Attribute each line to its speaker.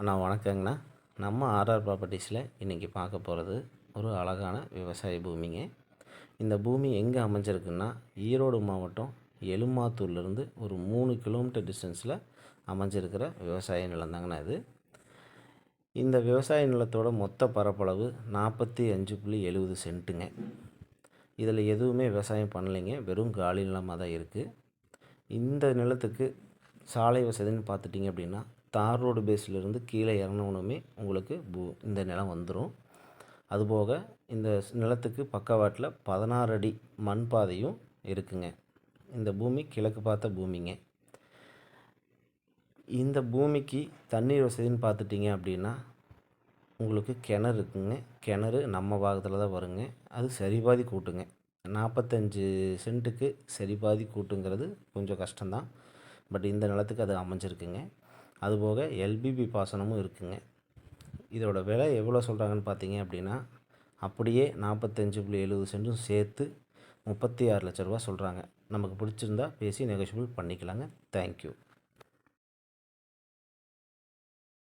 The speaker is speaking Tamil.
Speaker 1: அண்ணா வணக்கங்கண்ணா. நம்ம ஆர்ஆர் ப்ராப்பர்ட்டிஸில் இன்றைக்கி பார்க்க போகிறது ஒரு அழகான விவசாய பூமிங்க. இந்த பூமி எங்கே அமைஞ்சிருக்குன்னா ஈரோடு மாவட்டம் எலுமாத்தூர்லேருந்து ஒரு 3 கிலோமீட்டர் டிஸ்டன்ஸில் அமைஞ்சிருக்கிற விவசாய நிலந்தாங்கண்ணா இது. இந்த விவசாய நிலத்தோட மொத்த பரப்பளவு 45.70 சென்ட்டுங்க. இதில் எதுவுமே விவசாயம் பண்ணலைங்க, வெறும் காலி நிலமாக தான் இருக்குது. இந்த நிலத்துக்கு சாலை வசதின்னு பார்த்துட்டிங்க அப்படின்னா தார் ரோடு பேஸ்லேருந்து கீழே இறங்கினோனுமே உங்களுக்கு இந்த நிலம் வந்துடும். அதுபோக இந்த நிலத்துக்கு பக்கவாட்டில் 16 அடி மண் பாதையும் இருக்குங்க. இந்த பூமி கிழக்கு பார்த்த பூமிங்க. இந்த பூமிக்கு தண்ணீர் வசதின்னு பார்த்துட்டிங்க அப்படின்னா உங்களுக்கு கிணறு இருக்குங்க. கிணறு நம்ம பாகத்தில் தான் வருங்க. அது சரிபாதி கூட்டுங்க. 45 சென்ட்டுக்கு சரிபாதி கூட்டுங்கிறது கொஞ்சம் கஷ்டம்தான். பட் இந்த நிலத்துக்கு அது அமைஞ்சிருக்குங்க. அதுபோக எல்பிபி பாசனமும் இருக்குங்க. இதோட விலை எவ்வளோ சொல்கிறாங்கன்னு பார்த்தீங்க அப்படின்னா அப்படியே 45.70 சென்ட்டும் சேர்த்து 36 லட்ச ரூபா சொல்கிறாங்க. நமக்கு பிடிச்சிருந்தா பேசி நெகோஷியபிள் பண்ணிக்கலாங்க. தேங்க்யூ.